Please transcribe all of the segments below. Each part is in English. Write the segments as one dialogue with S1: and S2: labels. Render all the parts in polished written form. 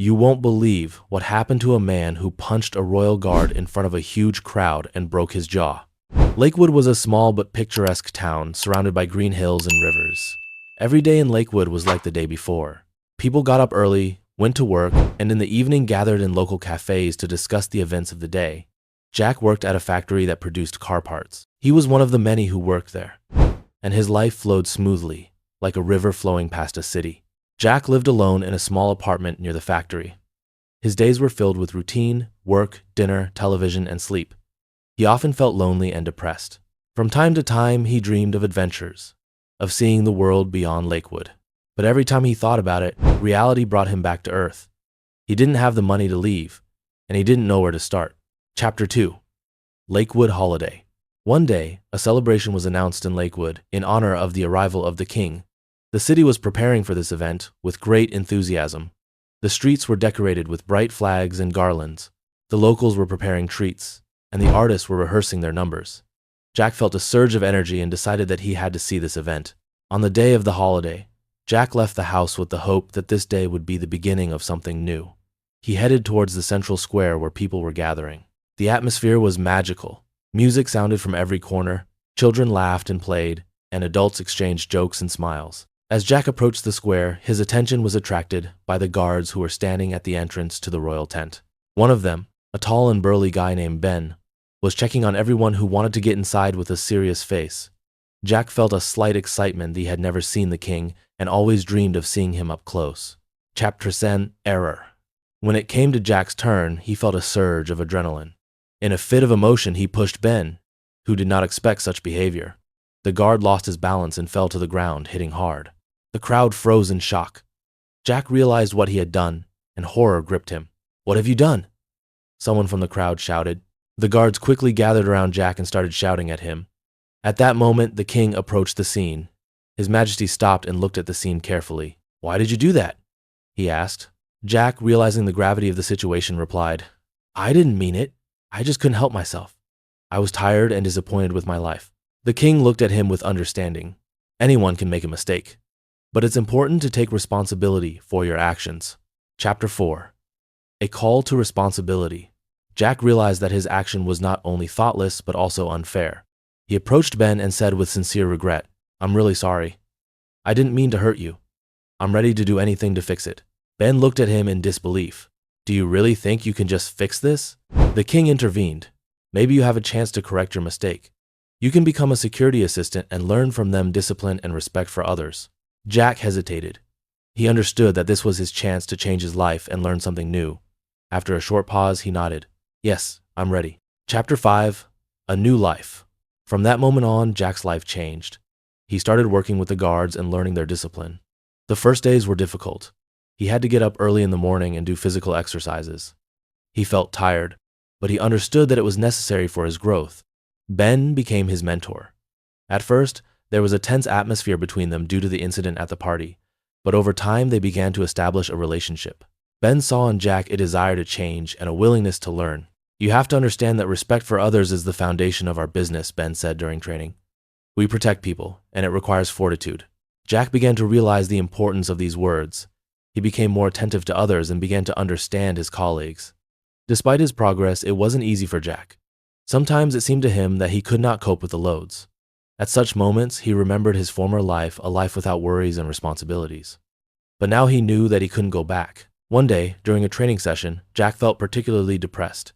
S1: You won't believe what happened to a man who punched a royal guard in front of a huge crowd and broke his jaw. Lakewood was a small but picturesque town surrounded by green hills and rivers. Every day in Lakewood was like the day before. People got up early, went to work, and in the evening gathered in local cafes to discuss the events of the day. Jack worked at a factory that produced car parts. He was one of the many who worked there, and his life flowed smoothly, like a river flowing past a city. Jack lived alone in a small apartment near the factory. His days were filled with routine, work, dinner, television, and sleep. He often felt lonely and depressed. From time to time, he dreamed of adventures, of seeing the world beyond Lakewood. But every time he thought about it, reality brought him back to Earth. He didn't have the money to leave, and he didn't know where to start. Chapter 2. Lakewood Holiday. One day, a celebration was announced in Lakewood in honor of the arrival of the king. The city was preparing for this event with great enthusiasm. The streets were decorated with bright flags and garlands. The locals were preparing treats, and the artists were rehearsing their numbers. Jack felt a surge of energy and decided that he had to see this event. On the day of the holiday, Jack left the house with the hope that this day would be the beginning of something new. He headed towards the central square where people were gathering. The atmosphere was magical. Music sounded from every corner, children laughed and played, and adults exchanged jokes and smiles. As Jack approached the square, his attention was attracted by the guards who were standing at the entrance to the royal tent. One of them, a tall and burly guy named Ben, was checking on everyone who wanted to get inside with a serious face. Jack felt a slight excitement that he had never seen the king and always dreamed of seeing him up close. Chapter 10. Error. When it came to Jack's turn, he felt a surge of adrenaline. In a fit of emotion, he pushed Ben, who did not expect such behavior. The guard lost his balance and fell to the ground, hitting hard. The crowd froze in shock. Jack realized what he had done, and horror gripped him. "What have you done?" someone from the crowd shouted. The guards quickly gathered around Jack and started shouting at him. At that moment, the king approached the scene. His Majesty stopped and looked at the scene carefully. "Why did you do that?" he asked. Jack, realizing the gravity of the situation, replied, "I didn't mean it. I just couldn't help myself. I was tired and disappointed with my life." The king looked at him with understanding. Anyone can make a mistake, but it's important to take responsibility for your actions. Chapter 4. A call to responsibility. Jack realized that his action was not only thoughtless but also unfair. He approached Ben and said with sincere regret, "I'm really sorry. I didn't mean to hurt you. I'm ready to do anything to fix it." Ben looked at him in disbelief. "Do you really think you can just fix this?" The king intervened. "Maybe you have a chance to correct your mistake. You can become a security assistant and learn from them discipline and respect for others." Jack hesitated. He understood that this was his chance to change his life and learn something new. After a short pause, he nodded. "Yes, I'm ready." Chapter 5. A New Life. From that moment on, Jack's life changed. He started working with the guards and learning their discipline. The first days were difficult. He had to get up early in the morning and do physical exercises. He felt tired, but he understood that it was necessary for his growth. Ben became his mentor. At first, there was a tense atmosphere between them due to the incident at the party, but over time they began to establish a relationship. Ben saw in Jack a desire to change and a willingness to learn. "You have to understand that respect for others is the foundation of our business," Ben said during training. "We protect people, and it requires fortitude." Jack began to realize the importance of these words. He became more attentive to others and began to understand his colleagues. Despite his progress, it wasn't easy for Jack. Sometimes it seemed to him that he could not cope with the loads. At such moments, he remembered his former life, a life without worries and responsibilities. But now he knew that he couldn't go back. One day, during a training session, Jack felt particularly depressed.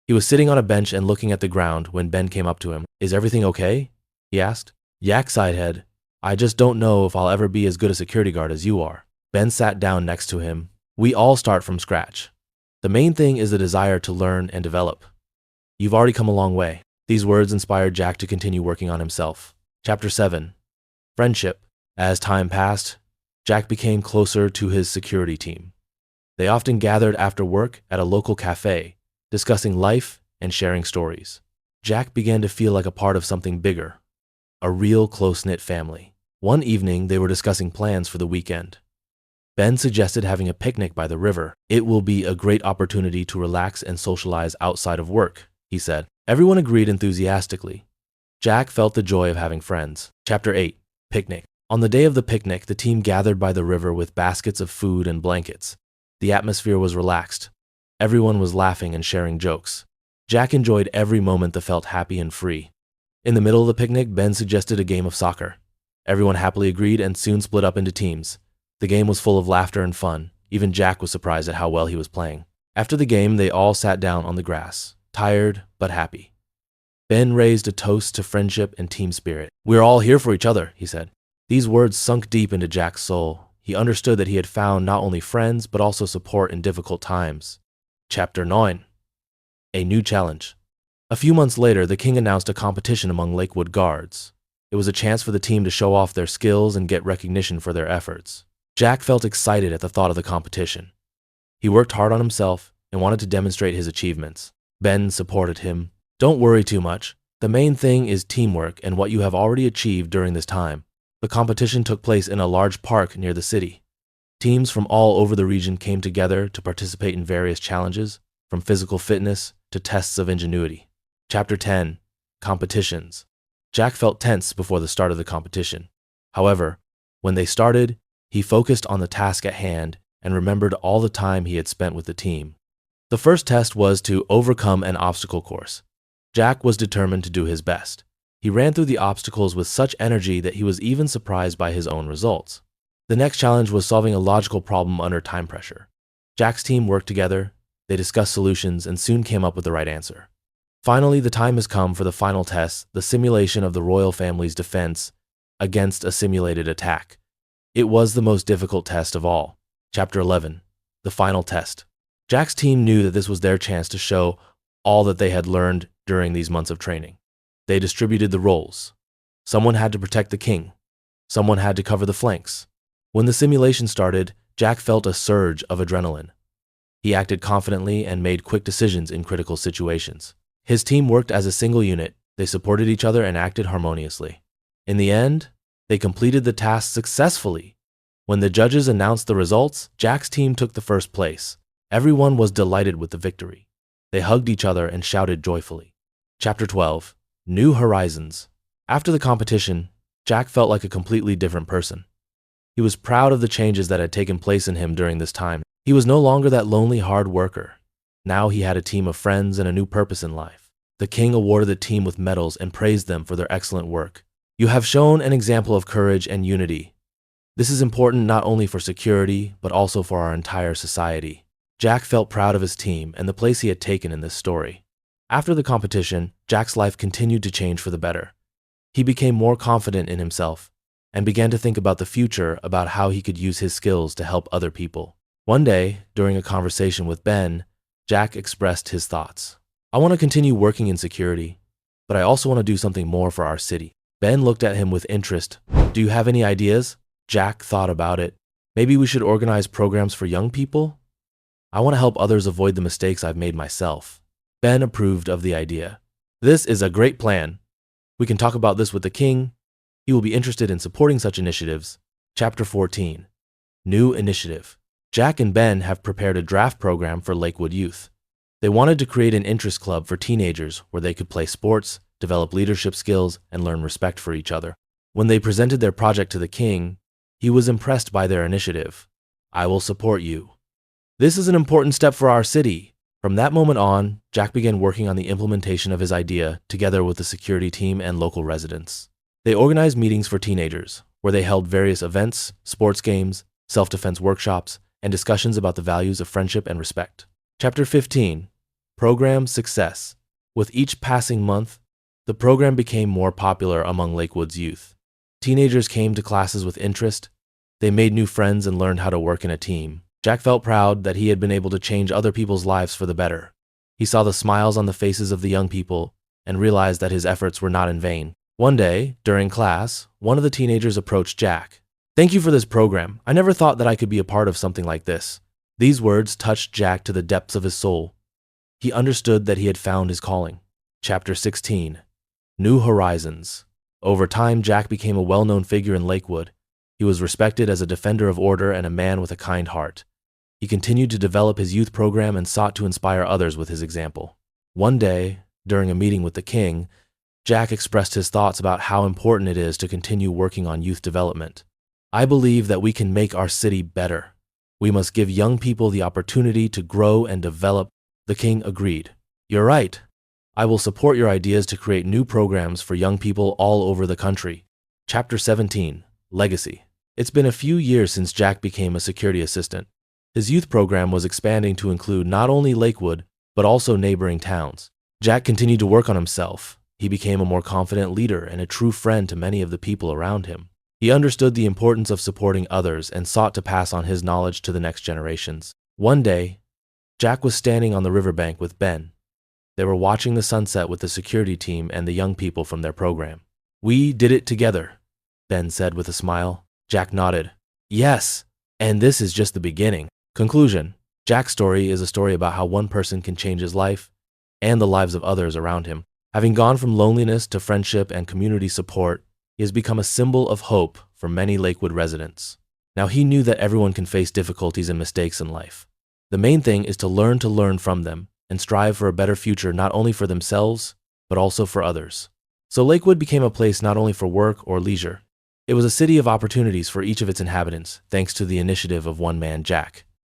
S1: He was sitting on a bench and looking at the ground when Ben came up to him. "Is everything okay?" he asked. Jack sighed. "I just don't know if I'll ever be as good a security guard as you are." Ben sat down next to him. "We all start from scratch. The main thing is the desire to learn and develop. You've already come a long way." These words inspired Jack to continue working on himself. Chapter 7. Friendship. As time passed, Jack became closer to his security team. They often gathered after work at a local cafe, discussing life and sharing stories. Jack began to feel like a part of something bigger, a real close-knit family. One evening, they were discussing plans for the weekend. Ben suggested having a picnic by the river. "It will be a great opportunity to relax and socialize outside of work," he said. Everyone agreed enthusiastically. Jack felt the joy of having friends. Chapter 8. Picnic. On the day of the picnic, the team gathered by the river with baskets of food and blankets. The atmosphere was relaxed. Everyone was laughing and sharing jokes. Jack enjoyed every moment that felt happy and free. In the middle of the picnic, Ben suggested a game of soccer. Everyone happily agreed and soon split up into teams. The game was full of laughter and fun. Even Jack was surprised at how well he was playing. After the game, they all sat down on the grass, tired but happy. Ben raised a toast to friendship and team spirit. "We're all here for each other," he said. These words sunk deep into Jack's soul. He understood that he had found not only friends, but also support in difficult times. Chapter 9. A New Challenge. A few months later, the king announced a competition among Lakewood guards. It was a chance for the team to show off their skills and get recognition for their efforts. Jack felt excited at the thought of the competition. He worked hard on himself and wanted to demonstrate his achievements. Ben supported him. "Don't worry too much. The main thing is teamwork and what you have already achieved during this time." The competition took place in a large park near the city. Teams from all over the region came together to participate in various challenges, from physical fitness to tests of ingenuity. Chapter 10. Competitions. Jack felt tense before the start of the competition. However, when they started, he focused on the task at hand and remembered all the time he had spent with the team. The first test was to overcome an obstacle course. Jack was determined to do his best. He ran through the obstacles with such energy that he was even surprised by his own results. The next challenge was solving a logical problem under time pressure. Jack's team worked together, they discussed solutions, and soon came up with the right answer. Finally, the time has come for the final test, the simulation of the royal family's defense against a simulated attack. It was the most difficult test of all. Chapter 11. The Final Test. Jack's team knew that this was their chance to show all that they had learned during these months of training. They distributed the roles. Someone had to protect the king. Someone had to cover the flanks. When the simulation started, Jack felt a surge of adrenaline. He acted confidently and made quick decisions in critical situations. His team worked as a single unit. They supported each other and acted harmoniously. In the end, they completed the task successfully. When the judges announced the results, Jack's team took the first place. Everyone was delighted with the victory. They hugged each other and shouted joyfully. Chapter 12. New Horizons. After the competition, Jack felt like a completely different person. He was proud of the changes that had taken place in him during this time. He was no longer that lonely hard worker. Now he had a team of friends and a new purpose in life. The king awarded the team with medals and praised them for their excellent work. "You have shown an example of courage and unity. This is important not only for security, but also for our entire society." Jack felt proud of his team and the place he had taken in this story. After the competition, Jack's life continued to change for the better. He became more confident in himself and began to think about the future, about how he could use his skills to help other people. One day, during a conversation with Ben, Jack expressed his thoughts. "I want to continue working in security, but I also want to do something more for our city." Ben looked at him with interest. "Do you have any ideas?" Jack thought about it. "Maybe we should organize programs for young people? I want to help others avoid the mistakes I've made myself." Ben approved of the idea. "This is a great plan. We can talk about this with the king. He will be interested in supporting such initiatives." Chapter 14. New Initiative. Jack and Ben have prepared a draft program for Lakewood youth. They wanted to create an interest club for teenagers where they could play sports, develop leadership skills, and learn respect for each other. When they presented their project to the king, he was impressed by their initiative. "I will support you. This is an important step for our city." From that moment on, Jack began working on the implementation of his idea together with the security team and local residents. They organized meetings for teenagers, where they held various events, sports games, self-defense workshops, and discussions about the values of friendship and respect. Chapter 15. Program Success. With each passing month, the program became more popular among Lakewood's youth. Teenagers came to classes with interest. They made new friends and learned how to work in a team. Jack felt proud that he had been able to change other people's lives for the better. He saw the smiles on the faces of the young people and realized that his efforts were not in vain. One day, during class, one of the teenagers approached Jack. "Thank you for this program. I never thought that I could be a part of something like this." These words touched Jack to the depths of his soul. He understood that he had found his calling. Chapter 16. New Horizons. Over time, Jack became a well-known figure in Lakewood. He was respected as a defender of order and a man with a kind heart. He continued to develop his youth program and sought to inspire others with his example. One day, during a meeting with the king, Jack expressed his thoughts about how important it is to continue working on youth development. "I believe that we can make our city better. We must give young people the opportunity to grow and develop. The king agreed. You're right. I will support your ideas to create new programs for young people all over the country. Chapter 17. Legacy. It's been a few years since Jack became a security assistant. His youth program was expanding to include not only Lakewood, but also neighboring towns. Jack continued to work on himself. He became a more confident leader and a true friend to many of the people around him. He understood the importance of supporting others and sought to pass on his knowledge to the next generations. One day, Jack was standing on the riverbank with Ben. They were watching the sunset with the security team and the young people from their program. "We did it together," Ben said with a smile. Jack nodded. "Yes, and this is just the beginning." Conclusion. Jack's story is a story about how one person can change his life and the lives of others around him. Having gone from loneliness to friendship and community support, he has become a symbol of hope for many Lakewood residents. Now, he knew that everyone can face difficulties and mistakes in life. The main thing is to learn from them and strive for a better future not only for themselves, but also for others. So Lakewood became a place not only for work or leisure. It was a city of opportunities for each of its inhabitants, thanks to the initiative of one man, Jack.